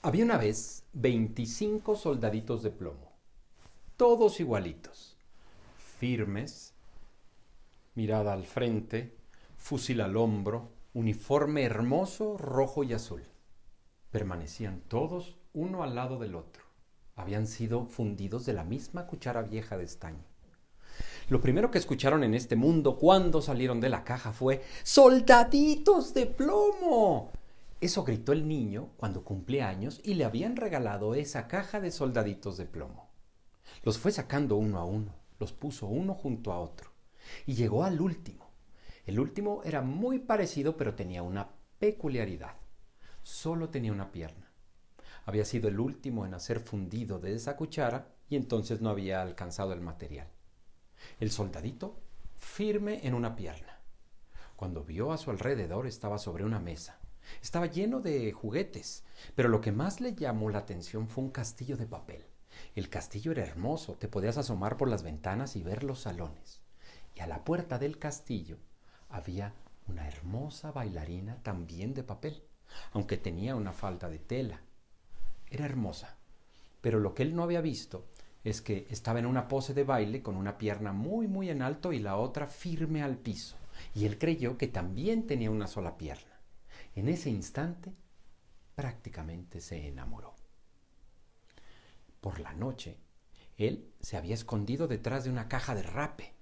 Había una vez 25 soldaditos de plomo, todos igualitos, firmes, mirada al frente, fusil al hombro, uniforme hermoso, rojo y azul. Permanecían todos uno al lado del otro. Habían sido fundidos de la misma cuchara vieja de estaño. Lo primero que escucharon en este mundo cuando salieron de la caja fue ¡soldaditos de plomo! Eso gritó el niño cuando cumplía años y le habían regalado esa caja de soldaditos de plomo. Los fue sacando uno a uno, los puso uno junto a otro y llegó al último. El último era muy parecido, pero tenía una peculiaridad. Solo tenía una pierna. Había sido el último en ser fundido de esa cuchara y entonces no había alcanzado el material. El soldadito firme en una pierna. Cuando vio a su alrededor estaba sobre una mesa. Estaba lleno de juguetes, pero lo que más le llamó la atención fue un castillo de papel. El castillo era hermoso, te podías asomar por las ventanas y ver los salones. Y a la puerta del castillo había una hermosa bailarina también de papel, aunque tenía una falda de tela. Era hermosa, pero lo que él no había visto es que estaba en una pose de baile con una pierna muy en alto y la otra firme al piso, y él creyó que también tenía una sola pierna. En ese instante, prácticamente se enamoró. Por la noche, él se había escondido detrás de una caja de rape.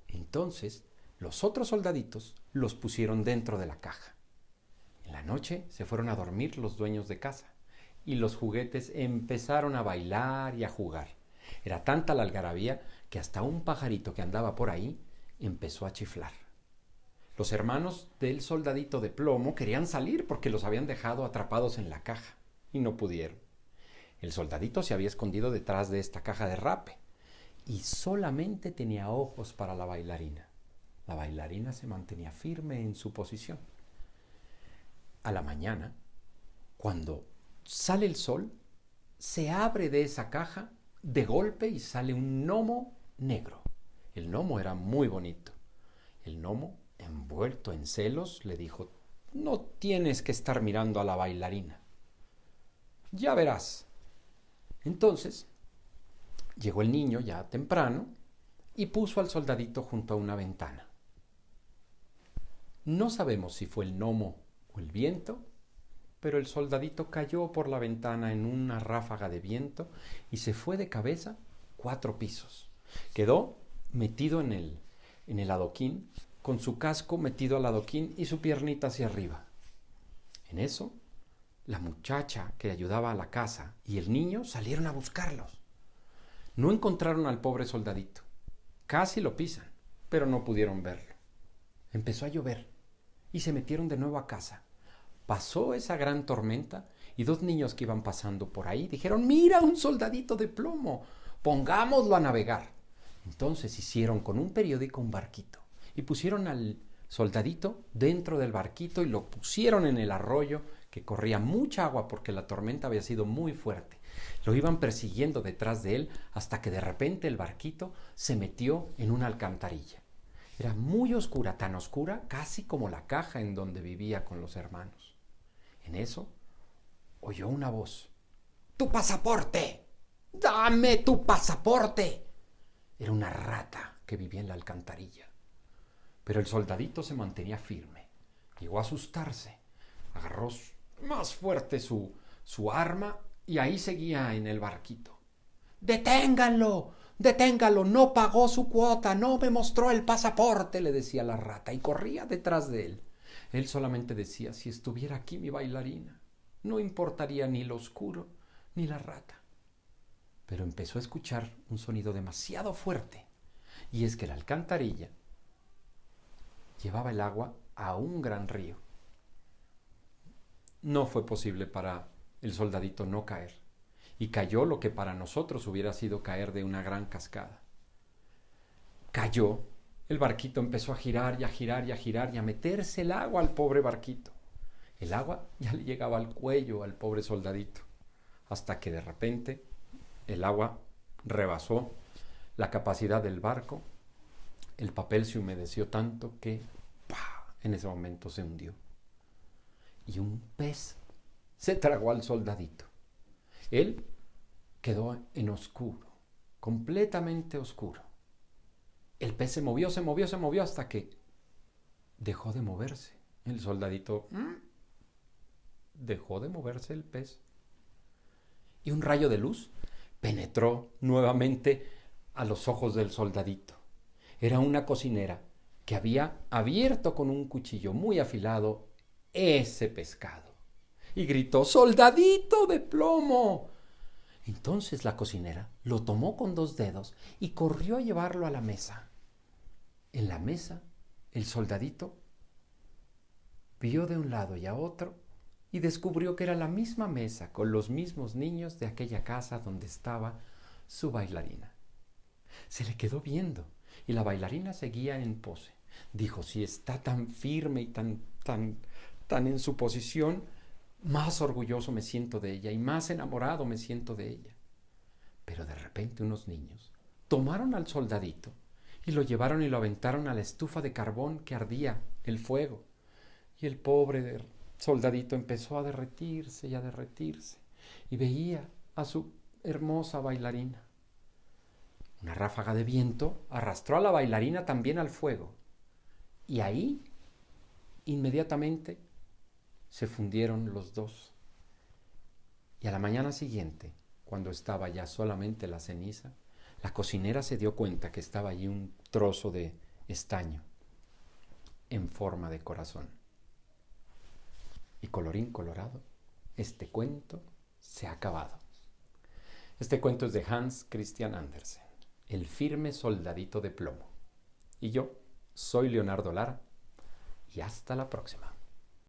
Entonces, los otros soldaditos los pusieron dentro de la caja. En la noche se fueron a dormir los dueños de casa y los juguetes empezaron a bailar y a jugar. Era tanta la algarabía que hasta un pajarito que andaba por ahí empezó a chiflar. Los hermanos del soldadito de plomo querían salir porque los habían dejado atrapados en la caja y no pudieron. El soldadito se había escondido detrás de esta caja de rape y solamente tenía ojos para la bailarina. La bailarina se mantenía firme en su posición. A la mañana, cuando sale el sol, se abre de esa caja de golpe y sale un gnomo negro. El gnomo era muy bonito. El gnomo, envuelto en celos, le dijo: «No tienes que estar mirando a la bailarina. Ya verás». Entonces, llegó el niño ya temprano y puso al soldadito junto a una ventana. No sabemos si fue el gnomo o el viento, pero el soldadito cayó por la ventana en una ráfaga de viento y se fue de cabeza 4 pisos. Quedó metido en el adoquín, con su casco metido al adoquín y su piernita hacia arriba. En eso, la muchacha que ayudaba a la casa y el niño salieron a buscarlos. No encontraron al pobre soldadito. Casi lo pisan, pero no pudieron verlo. Empezó a llover y se metieron de nuevo a casa. Pasó esa gran tormenta y 2 niños que iban pasando por ahí dijeron: «¡Mira, un soldadito de plomo! Pongámoslo a navegar». Entonces hicieron con un periódico un barquito y pusieron al soldadito dentro del barquito y lo pusieron en el arroyo que corría mucha agua porque la tormenta había sido muy fuerte. Lo iban persiguiendo detrás de él hasta que de repente el barquito se metió en una alcantarilla. Era muy oscura, tan oscura casi como la caja en donde vivía con los hermanos. En eso oyó una voz: «¡Tu pasaporte! ¡Dame tu pasaporte!». Era una rata que vivía en la alcantarilla. Pero el soldadito se mantenía firme. Llegó a asustarse. Agarró más fuerte su arma y ahí seguía en el barquito. «¡Deténganlo! ¡Deténganlo! No pagó su cuota, no me mostró el pasaporte», le decía la rata, y corría detrás de él. Él solamente decía: «Si estuviera aquí mi bailarina, no importaría ni lo oscuro ni la rata». Pero empezó a escuchar un sonido demasiado fuerte, y es que la alcantarilla llevaba el agua a un gran río. No fue posible para el soldadito no caer, y cayó lo que para nosotros hubiera sido caer de una gran cascada. Cayó, el barquito empezó a girar y a girar y a girar y a meterse el agua al pobre barquito. El agua ya le llegaba al cuello al pobre soldadito, hasta que de repente el agua rebasó la capacidad del barco. El papel se humedeció tanto que en ese momento se hundió. Y un pez se tragó al soldadito. Él quedó en oscuro, completamente oscuro. El pez se movió hasta que dejó de moverse. El soldadito dejó de moverse el pez. Y un rayo de luz penetró nuevamente a los ojos del soldadito. Era una cocinera que había abierto con un cuchillo muy afilado ese pescado. Y gritó: ¡Soldadito de plomo! Entonces la cocinera lo tomó con 2 dedos y corrió a llevarlo a la mesa. En la mesa, el soldadito vio de un lado y a otro y descubrió que era la misma mesa con los mismos niños de aquella casa donde estaba su bailarina. Se le quedó viendo y la bailarina seguía en pose. Dijo: si está tan firme y tan en su posición, más orgulloso me siento de ella y más enamorado me siento de ella. Pero de repente unos niños tomaron al soldadito y lo llevaron y lo aventaron a la estufa de carbón que ardía el fuego. Y el pobre soldadito empezó a derretirse y a derretirse y veía a su hermosa bailarina. Una ráfaga de viento arrastró a la bailarina también al fuego y ahí inmediatamente se fundieron los dos. Y a la mañana siguiente, cuando estaba ya solamente la ceniza, la cocinera se dio cuenta que estaba allí un trozo de estaño en forma de corazón. Y colorín colorado, este cuento se ha acabado. Este cuento es de Hans Christian Andersen, El firme soldadito de plomo. Y yo soy Leonardo Lara y hasta la próxima.